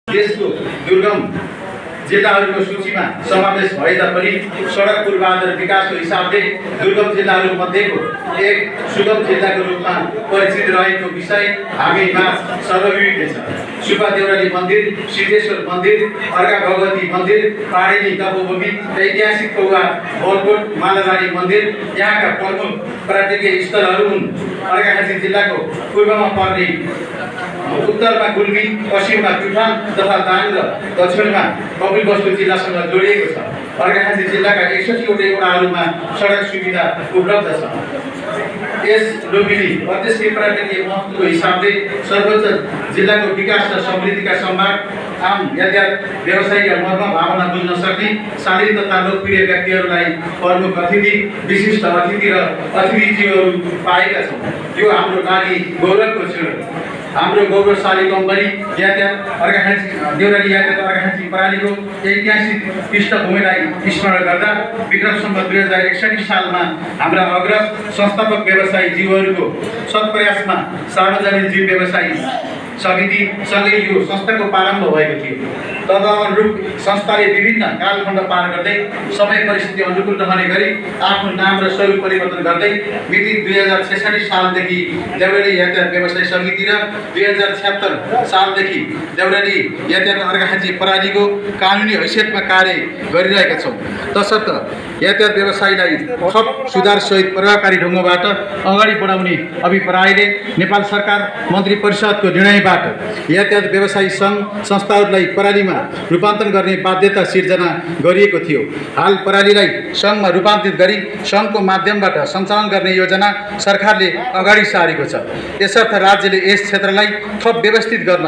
देशको दुर्गम जिल्लाहरूको सूचीमा समावेश भए तापनि सडक पूर्वाधार विकासको हिसाबले दुर्गम जिल्लाहरूमध्येको एक सुगम जिल्लाको रूपमा परिचित रहेको विषय हामीमा सर्वविदित छ। सुब्बा देउराली मन्दिर, सिद्धेश्वर मन्दिर, अर्घा भगवती मन्दिर, पाडेली तपोभूमि, ऐतिहासिक पौवा बलकोट मालाधारी मन्दिर यहाँका प्रमुख पर्यटकीय स्थलहरू हुन्। अर्घाखाँची जिल्लाको पूर्वमा पर्ने उत्तरमा गुल्मी, पश्चिममा प्युठान तथा दाङ र दक्षिणमा कपिलवस्तु जिल्लासँग जोडिएको छ। अर्घाखाँची जिल्लाका 61 वटा वडाहरूमा सडक सुविधा उपलब्ध छ। यस लुम्बिनी अत्यन्तै पर्यटकीय महत्त्वको हिसाबले सर्वोच्च जिल्लाको विकास र समृद्धिका सम्भाग आम यातायात व्यवसायिक मर्म भावना बुझ्न सक्ने शालीन तथा लोकप्रिय व्यक्तिहरूलाई प्रमुख अतिथि, विशिष्ट अतिथि र अतिथिज्यूहरू पाएका छौँ। यो हाम्रो लागि गौरवको क्षण हो। हाम्रो गौरवशाली कम्पनी यातायात अर्घाखाँची देउराली यातायात अर्घाखाँची प्रणालीको ऐतिहासिक पृष्ठभूमिलाई स्मरण गर्दा विक्रम सम्वत 2061 सालमा हाम्रा अग्रज संस्थापक व्यवसायी जीवहरूको सत्प्रयासमा सार्वजनिक जीव व्यवसायी समितिसँगै यो संस्थाको प्रारम्भ भएको थियो। तदनुरूप संस्थाले विभिन्न कालखण्ड पार गर्दै समय परिस्थिति अनुकूल रहने गरी आफ्नो नाम र स्वरूप परिवर्तन गर्दै मिति 2066 सालदेखि देउराली यातायात व्यवसायी समिति र 2076 सालदेखि देउराली यातायात अर्घाखाँची प्रणालीको कानुनी हैसियतमा कार्य गरिरहेका छौँ। तसर्थ यातायात व्यवसायलाई थप सुधारसहित प्रभावकारी ढङ्गबाट अगाडि बढाउने अभिप्रायले नेपाल सरकार मन्त्री परिषदको निर्णयबाट यातायात व्यवसायी सङ्घ संस्थाहरूलाई प्रणालीमा रूपान्तरण गर्ने बाध्यता सिर्जना गरिएको थियो। हाल प्रणालीलाई सङ्घमा रूपान्तरित गरी सङ्घको माध्यमबाट सञ्चालन गर्ने योजना सरकारले अगाडि सारेको छ। यसर्थ राज्यले यस क्षेत्रलाई थप व्यवस्थित गर्न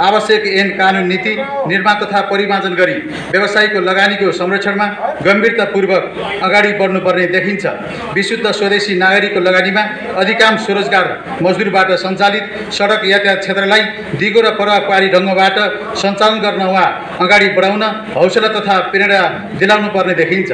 आवश्यक ऐन कानुन नीति निर्माण तथा परिमार्जन गरी व्यवसायीको लगानीको संरक्षणमा गम्भीरतापूर्वक अगाडि बढ्नुपर्ने देखिन्छ। विशुद्ध स्वदेशी नागरिकको लगानीमा अधिकांश स्वरोजगार मजदुरबाट सञ्चालित सडक यातायात क्षेत्रलाई दिगो र प्रभावकारी ढङ्गबाट सञ्चालन गर्न वा अगाडि बढाउन हौसला तथा प्रेरणा दिलाउनु पर्ने देखिन्छ।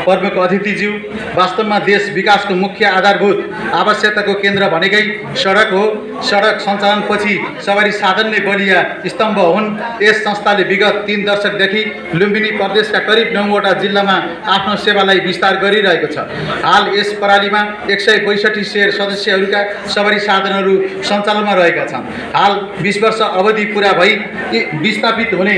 प्रमुख अतिथिज्यू, वास्तवमा देश विकासको मुख्य आधारभूत आवश्यकताको केन्द्र भनेकै सडक हो। सडक सञ्चालनपछि सवारी साधन नै बलिया स्तम्भ हुन्। यस संस्थाले विगत 3 दशकदेखि लुम्बिनी प्रदेशका करिब 9 वटा जिल्लामा आफ्नो सेवालाई विस्तार गरिरहेको छ। हाल यस प्रणालीमा 162 शेयर सदस्यहरूका सवारी साधनहरू सञ्चालनमा रहेका छन्। हाल 20 वर्ष अवधि पुरा भई विस्थापित हुने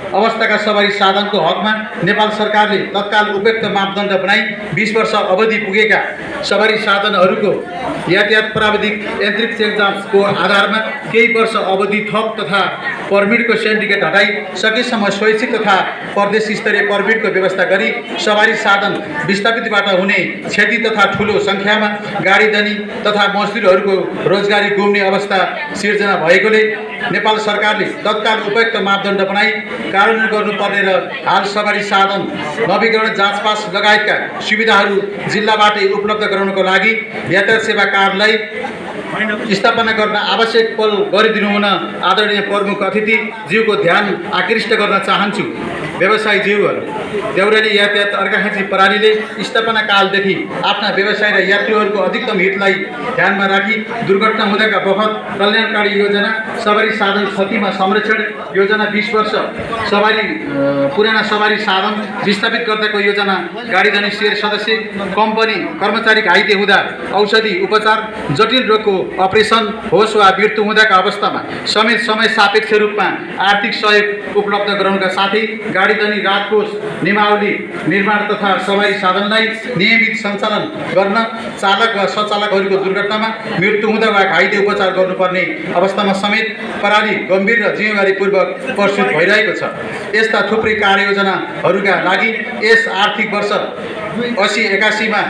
अवस्थाका सवारी साधनको हकमा नेपाल सरकारले तत्काल उपयुक्त मापदण्ड बनाई 20 वर्ष अवधि पुगेका सवारी साधनहरूको यातायात प्राविधिक यान्त्रिक चेक जाँचको आधारमा केही वर्ष अवधि थप तथा पर्मिटको सिन्डिकेट हटाई सकेसम्म स्वैच्छिक तथा प्रदेश स्तरीय पर्मिटको व्यवस्था गरी सवारी साधन विस्थापितबाट हुने क्षति तथा ठुलो सङ्ख्यामा गाडी धनी तथा मजदुरहरूको रोजगारी गुम्ने अवस्था सिर्जना भएकोले नेपाल सरकारले तत्काल उपयुक्त मापदण्ड बनाई कार्यान्वयन गर्नुपर्ने र हाल सवारी साधन नवीकरण जाँचपास लगायतका सुविधाहरू जिल्लाबाटै उपलब्ध गराउनको लागि यातायात सेवा कार्यालय स्थापना गर्न आवश्यक पहल गरिदिनु हुन आदरणीय प्रमुख अतिथिज्यूको ध्यान आकृष्ट गर्न चाहन्छु। व्यवसायी ज्यूहरू, देउराली यातायात अर्घाखाँची प्रणालीले स्थापना कालदेखि आफ्ना व्यवसाय र यात्रीहरूको अधिकतम हितलाई ध्यानमा राखी दुर्घटना हुँदाका बखत कल्याणकारी योजना, सवारी साधन क्षतिमा संरक्षण योजना, 20 वर्ष पुराना सवारी साधन विस्थापित गर्दाको योजना, गाडी धनी शेयर सदस्य, कम्पनी कर्मचारी घाइते हुँदा औषधि उपचार, जटिल रोगको अपरेसन होस् वा मृत्यु हुँदाका अवस्थामा समेत समय सापेक्ष रूपमा आर्थिक सहयोग उपलब्ध गराउनका साथै गाडी धनी राजकोष नियमावली निर्माण तथा सवारी साधनलाई नियमित सञ्चालन गर्न चालक वा सञ्चालकहरूको दुर्घटनामा मृत्यु हुँदा वा घाइते उपचार गर्नुपर्ने अवस्थामा समेत प्रणाली गम्भीर र जिम्मेवारीपूर्वक प्रस्तुत भइरहेको छ। यस्ता थुप्रै कार्ययोजनाहरूका लागि यस आर्थिक वर्ष 80-81 मा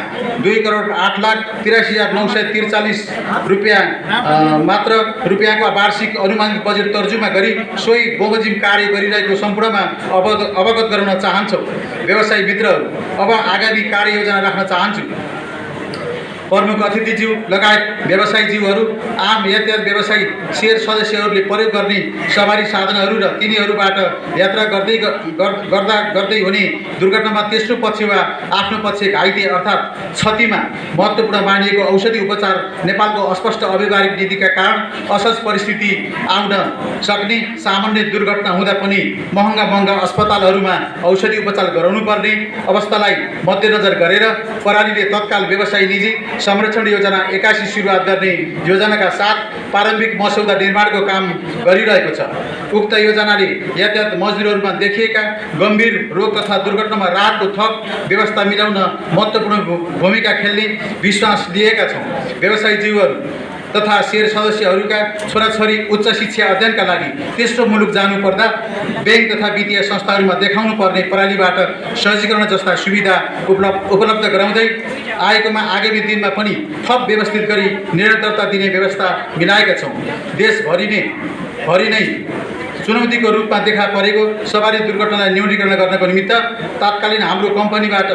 2,08,83,943 रुपियाँ मात्र रुपियाँको वार्षिक अनुमानित बजेट तर्जुमा गरी सोही बमोजिम कार्य गरिरहेको सम्पूर्णमा अवगत गराउन चाहन्छौँ। व्यवसायी मित्रहरू, अब आगामी कार्ययोजना राख्न चाहन्छु। प्रमुख अतिथिज्यू लगायत व्यवसायीज्यूहरू, आम यातायात व्यवसायी, शेयर सदस्यहरूले प्रयोग गर्ने सवारी साधनहरू र तिनीहरूबाट यात्रा गर्दै हुने दुर्घटनामा तेस्रो पक्ष वा आफ्नो पक्ष घाइते अर्थात् क्षतिमा महत्त्वपूर्ण मानिएको औषधि उपचार नेपालको अस्पष्ट अव्यवहारिक नीतिका कारण असहज परिस्थिति आउन सक्ने, सामान्य दुर्घटना हुँदा पनि महँगा अस्पतालहरूमा औषधि उपचार गराउनुपर्ने अवस्थालाई मध्यनजर गरेर प्रणालीले तत्काल व्यवसायी निजी संरक्षण योजना 81 सुरुवात गर्ने योजनाका साथ प्रारम्भिक मसौदा निर्माणको काम गरिरहेको छ। उक्त योजनाले यातायात मजदुरहरूमा देखिएका गम्भीर रोग तथा दुर्घटनामा राहतको थप व्यवस्था मिलाउन महत्त्वपूर्ण भूमिका खेल्ने विश्वास लिएका छौँ। व्यवसायीज्यूहरू तथा शेयर सदस्यहरूका छोराछोरी उच्च शिक्षा अध्ययनका लागि तेस्रो मुलुक जानुपर्दा ब्याङ्क तथा वित्तीय संस्थाहरूमा देखाउनु पर्ने प्रणालीबाट सहजीकरण जस्ता सुविधा उपलब्ध गराउँदै आएकोमा आगामी दिनमा पनि थप व्यवस्थित गरी निरन्तरता दिने व्यवस्था मिलाएका छौँ। देशभरि नै चुनौतीको रूपमा देखा परेको सवारी दुर्घटनालाई न्यूनीकरण गर्नको निमित्त तात्कालीन हाम्रो कम्पनीबाट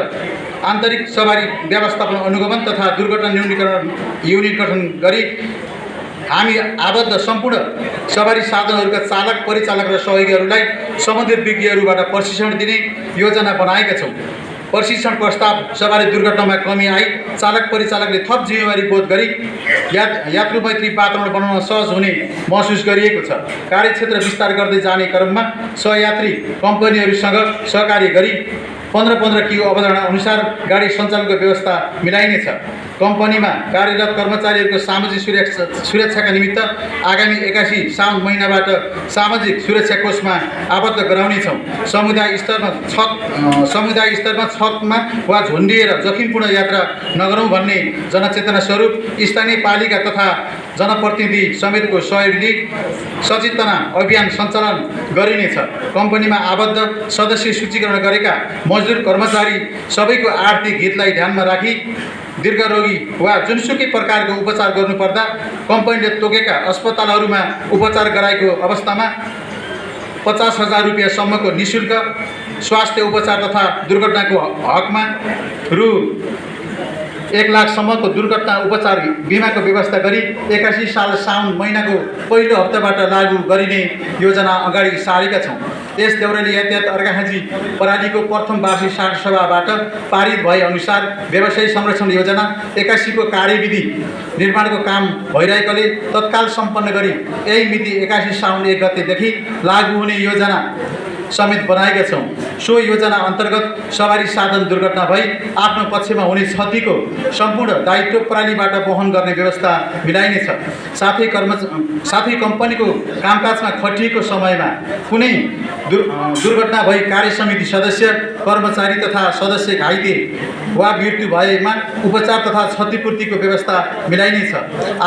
आन्तरिक सवारी व्यवस्थापन अनुगमन तथा दुर्घटना न्यूनीकरण युनिट गठन गरी हामी आबद्ध सम्पूर्ण सवारी साधनहरूका चालक, परिचालक र सहयोगीहरूलाई सम्बन्धित विज्ञहरूबाट प्रशिक्षण दिने योजना बनाएका छौँ। प्रशिक्षण प्रस्ताव सवारी दुर्घटनामा कमी आई चालक परिचालकले थप जिम्मेवारी बोध गरी यात्रु मैत्री वातावरण बनाउन सहज हुने महसुस गरिएको छ। कार्यक्षेत्र विस्तार गर्दै जाने क्रममा सहयात्री कम्पनीहरूसँग सहकार्य गरी 15-15 किलो अवधारणा अनुसार गाडी सञ्चालनको व्यवस्था मिलाइनेछ। कम्पनीमा कार्यरत कर्मचारीहरूको सामाजिक सुरक्षाका निमित्त आगामी 81 साउन महिनाबाट सामाजिक सुरक्षा कोषमा आबद्ध गराउनेछौँ। समुदाय स्तरमा छतमा वा झुन्डिएर जोखिमपूर्ण यात्रा नगरौँ भन्ने जनचेतना स्वरूप स्थानीय पालिका तथा जनप्रतिनिधि समेतको सहयोग लिई सचेतना अभियान सञ्चालन गरिनेछ। कम्पनीमा आबद्ध सदस्य सूचीकरण गरेका मजदुर कर्मचारी सबैको आर्थिक हितलाई ध्यानमा राखी दीर्घरोगी वा जुनसुकै प्रकारको उपचार गर्नुपर्दा कम्पनीले तोकेका अस्पतालहरूमा उपचार गराएको अवस्थामा 50,000 रुपियाँसम्मको निःशुल्क स्वास्थ्य उपचार तथा दुर्घटनाको हकमा रु 1 लाखसम्मको दुर्घटना उपचार बिमाको व्यवस्था गरी 81 साल साउन महिनाको पहिलो हप्ताबाट लागू गरिने योजना अगाडि सारेका छौँ। यस देउराली यातायात अर्घाखाँची प्रणालीको प्रथम वार्षिक सभाबाट पारित भए अनुसार व्यवसायी संरक्षण योजना 81 को कार्यविधि निर्माणको काम भइरहेकोले तत्काल सम्पन्न गरी यही मिति 81 साउन 1 गतेदेखि लागू हुने योजना समेत बनाएका छौँ। सो योजना अन्तर्गत सवारी साधन दुर्घटना भई आफ्नो पक्षमा हुने क्षतिको सम्पूर्ण दायित्व प्रणालीबाट वहन गर्ने व्यवस्था मिलाइनेछ। साथै कम्पनीको कामकाजमा खटिएको समयमा कुनै दुर्घटना भई कार्य समिति सदस्य, कर्मचारी तथा सदस्य घाइते वा मृत्यु भएमा उपचार तथा क्षतिपूर्तिको व्यवस्था मिलाइनेछ।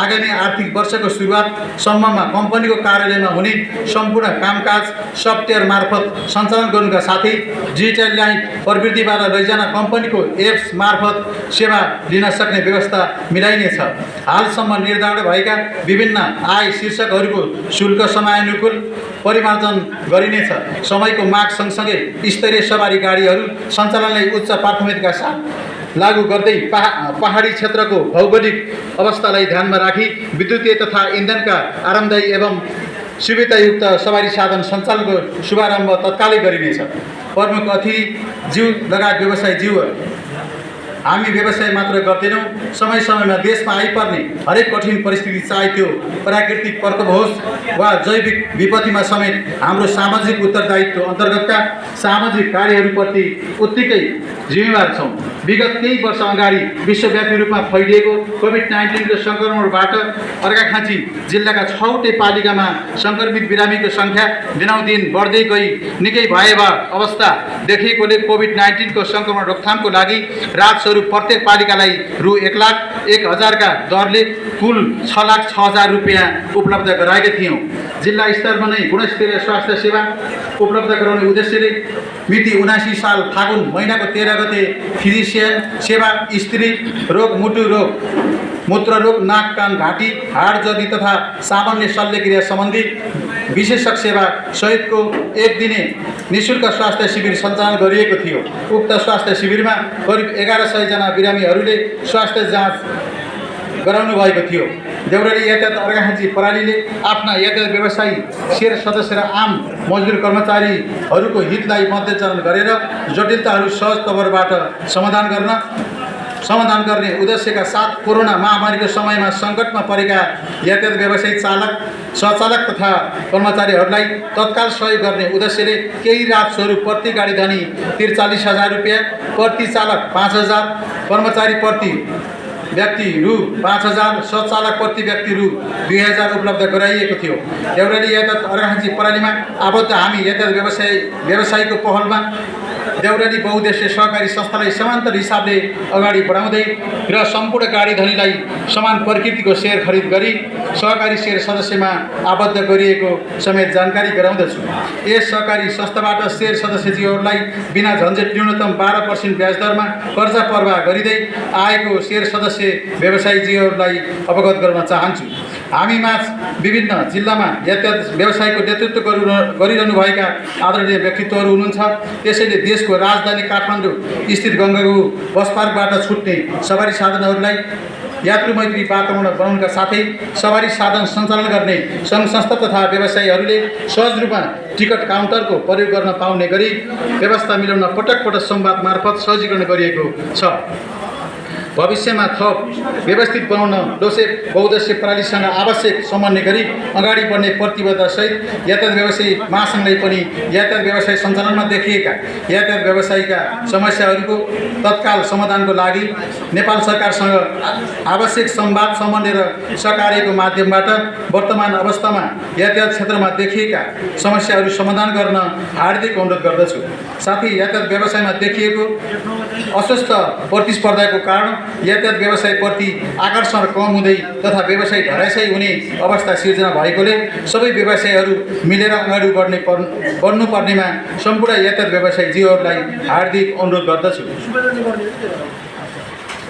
आगामी आर्थिक वर्षको सुरुवातसम्ममा कम्पनीको कार्यालयमा हुने सम्पूर्ण कामकाज सफ्टवेयर मार्फत सञ्चालन गर्नुका साथै डिजिटल लाइन प्रवृत्तिबाट लैजान कम्पनीको एप्स मार्फत सेवा लिन सक्ने व्यवस्था मिलाइनेछ। हालसम्म निर्धारण भएका विभिन्न आय शीर्षकहरूको शुल्क समयानुकूल परिमार्जन गरिनेछ। समयको माग सँगसँगै स्तरीय सवारी गाडीहरू सञ्चालनलाई उच्च प्राथमिकताका साथ लागू गर्दै पहाडी क्षेत्रको भौगोलिक अवस्थालाई ध्यानमा राखी विद्युतीय तथा इन्धनका आरामदायी एवं सुविधायुक्त सवारी साधन सञ्चालनको शुभारम्भ तत्कालै गरिनेछ। प्रमुख अतिथिज्यू लगायत व्यवसायीज्यूहरू, हामी व्यवसाय मात्र गर्दैनौँ, समय समयमा देशमा आइपर्ने हरेक कठिन परिस्थिति, चाहे त्यो प्राकृतिक प्रकोप होस् वा जैविक विपत्तिमा समेत हाम्रो सामाजिक उत्तरदायित्व अन्तर्गतका सामाजिक कार्यहरूप्रति उत्तिकै जिम्मेवार छौँ। विगत केही वर्ष अगाडि विश्वव्यापी रूपमा फैलिएको कोभिड-19 सङ्क्रमणबाट अर्घाखाँची जिल्लाका 6वटै पालिकामा सङ्क्रमित बिरामीको सङ्ख्या दिनानुदिन बढ्दै गई निकै भयावह अवस्था देखिएकोले कोभिड-19 सङ्क्रमण रोकथामको लागि राहतस्वरूप प्रत्येक पालिकालाई रु 1,01,000 का दरले कुल 6,06,000 रुपियाँ उपलब्ध गराएका थियौँ। जिल्ला स्तरमा नै गुणस्तरीय स्वास्थ्य सेवा उपलब्ध गराउने उद्देश्यले मिति 79 साल फागुन महिनाको 13 गते फिजिसियन सेवा, स्त्री रोग, मुटु रोग, मूत्र रोग, नाक कान घाँटी हाड जर्नी तथा सामान्य शल्यक्रिया सम्बन्धी विशेषज्ञ सेवा सहितको 1 दिने निःशुल्क स्वास्थ्य शिविर सञ्चालन गरिएको थियो। उक्त स्वास्थ्य शिविरमा करिब 1100 जना बिरामीहरूले स्वास्थ्य जाँच गराउनु भएको थियो। देउराली यातायात अर्घाखाँची प्रणालीले आफ्ना यातायात व्यवसायी शेयर सदस्य र आम मजदुर कर्मचारीहरूको हितलाई मध्यनजर गरेर जटिलताहरू सहज तवरबाट समाधान गर्ने उद्देश्यका साथ कोरोना महामारीको समयमा सङ्कटमा परेका यातायात व्यवसायी चालक सहचालक तथा कर्मचारीहरूलाई तत्काल सहयोग गर्ने उद्देश्यले केही राहत स्वरूप प्रति गाडी धनी 43,000 रुपियाँ, प्रति चालक 5,000, कर्मचारी प्रति व्यक्ति रु 5,000, सहचालक प्रति व्यक्ति रु 2,000 उपलब्ध गराइएको थियो। देउराली यातायात अर्घाखाँची प्रणालीमा आबद्ध हामी यातायात व्यवसायीको पहलमा देउराली बहुउद्देश्य सहकारी संस्थालाई समान्तर हिसाबले अगाडि बढाउँदै र सम्पूर्ण गाडी धनीलाई समान प्रकृतिको सेयर खरिद गरी सहकारी सेयर सदस्यमा आबद्ध गरिएको समेत जानकारी गराउँदछु। यस सहकारी संस्थाबाट सेयर सदस्यजीहरूलाई बिना झन्झट न्यूनतम 12% ब्याज दरमा कर्जा प्रवाह गरिँदै आएको सेयर सदस्य व्यवसायीजीहरूलाई अवगत गराउन चाहन्छु। हामीमाझ विभिन्न जिल्लामा यातायात व्यवसायको नेतृत्व गरिरहनुभएका आदरणीय व्यक्तित्वहरू हुनुहुन्छ। त्यसैले देशको राजधानी काठमाडौँ स्थित गङ्गागु बस पार्कबाट छुट्ने सवारी साधनहरूलाई यात्रु मैत्री वातावरण बनाउनका साथै सवारी साधन सञ्चालन गर्ने सङ्घ संस्था तथा व्यवसायीहरूले सहज रूपमा टिकट काउन्टरको प्रयोग गर्न पाउने गरी व्यवस्था मिलाउन पटक पटक संवाद मार्फत सहजीकरण गरिएको छ। भविष्यमा थप व्यवस्थित बनाउन डोसेप बहुउद्देश्य प्रणालीसँग आवश्यक समन्वय गरी अगाडि बढ्ने प्रतिबद्धतासहित यातायात व्यवसायी महासङ्घले पनि यातायात व्यवसाय सञ्चालनमा देखिएका यातायात व्यवसायीका समस्याहरूको तत्काल समाधानको लागि नेपाल सरकारसँग आवश्यक संवाद समन्वय र सहकार्यको माध्यमबाट वर्तमान अवस्थामा यातायात क्षेत्रमा देखिएका समस्याहरू समाधान गर्न हार्दिक अनुरोध गर्दछु। साथै यातायात व्यवसायमा देखिएको अस्वस्थ प्रतिस्पर्धाको कारण यातायात व्यवसायप्रति आकर्षण कम हुँदै तथा व्यवसाय धराशायी हुने अवस्था सिर्जना भएकोले सबै व्यवसायीहरू मिलेर अगाडि बढ्नुपर्नेमा सम्पूर्ण यातायात व्यवसायीजीहरूलाई हार्दिक अनुरोध गर्दछु।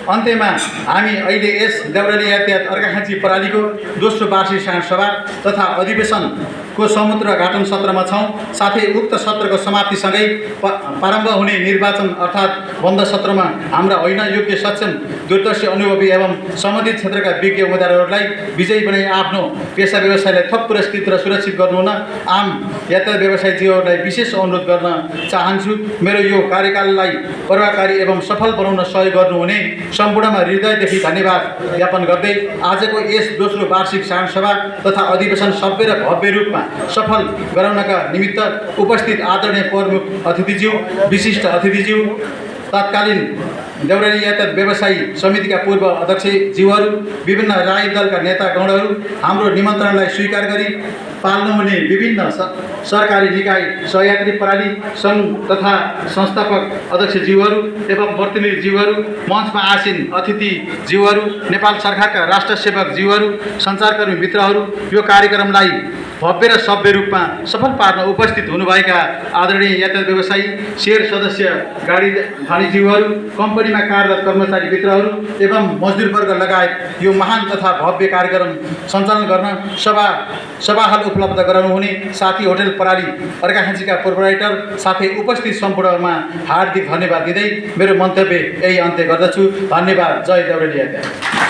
अन्त्यमा हामी अहिले यस देउराली यातायात अर्घाखाँची प्रणालीको दोस्रो वार्षिक साधारण सभा तथा अधिवेशनको समुद्रघाटन सत्रमा छौँ। साथै उक्त सत्रको समाप्तिसँगै प्रारम्भ हुने निर्वाचन अर्थात् बन्द सत्रमा हाम्रा होइन योग्य सक्षम दूरदर्शी अनुभवी एवं सम्बन्धित क्षेत्रका विज्ञ उम्मेदवारहरूलाई विजयी बनाई आफ्नो पेसा व्यवसायलाई थप पुरस्कृत र सुरक्षित गर्नुहुन आम यातायात व्यवसायीजीहरूलाई विशेष अनुरोध गर्न चाहन्छु। मेरो यो कार्यकाललाई प्रभावकारी एवं सफल बनाउन सहयोग गर्नुहुने सम्पूर्णमा हृदयदेखि धन्यवाद ज्ञापन गर्दै आजको यस दोस्रो वार्षिक साधारण सभा तथा अधिवेशन सभ्य र भव्य रूपमा सफल गराउनका निमित्त उपस्थित आदरणीय प्रमुख अतिथिज्यू, विशिष्ट अतिथिज्यू, तत्कालीन देउराली यातायात व्यवसायी समितिका पूर्व अध्यक्षज्यूहरू, विभिन्न राजनीतिक दलका नेतागणहरू, हाम्रो निमन्त्रणलाई स्वीकार गरी पाल्नुहुने विभिन्न सरकारी निकाय सहयात्री प्रणाली सङ्घ तथा संस्थापक अध्यक्षज्यूहरू एवं प्रतिनिधिज्यूहरू, मञ्चमा आसीन अतिथिज्यूहरू, नेपाल सरकारका राष्ट्र सेवकज्यूहरू, सञ्चारकर्मी मित्रहरू, यो कार्यक्रमलाई भव्य र सभ्य रूपमा सफल पार्न उपस्थित हुनुभएका आदरणीय यातायात व्यवसायी, शेयर सदस्य गाडी धनीज्यूहरू, कम्पनीमा कार्यरत कर्मचारी मित्रहरू एवं मजदुरवर्ग लगायत यो महान तथा भव्य कार्यक्रम सञ्चालन गर्न सभाहल उपलब्ध गराउनुहुने साथी होटल प्रणाली अर्घाखाँचीका प्रोपराइटर साथै उपस्थित सम्पूर्णमा हार्दिक धन्यवाद दिँदै मेरो मन्तव्य यही अन्त्य गर्दछु। धन्यवाद। जय देउराली यातायात।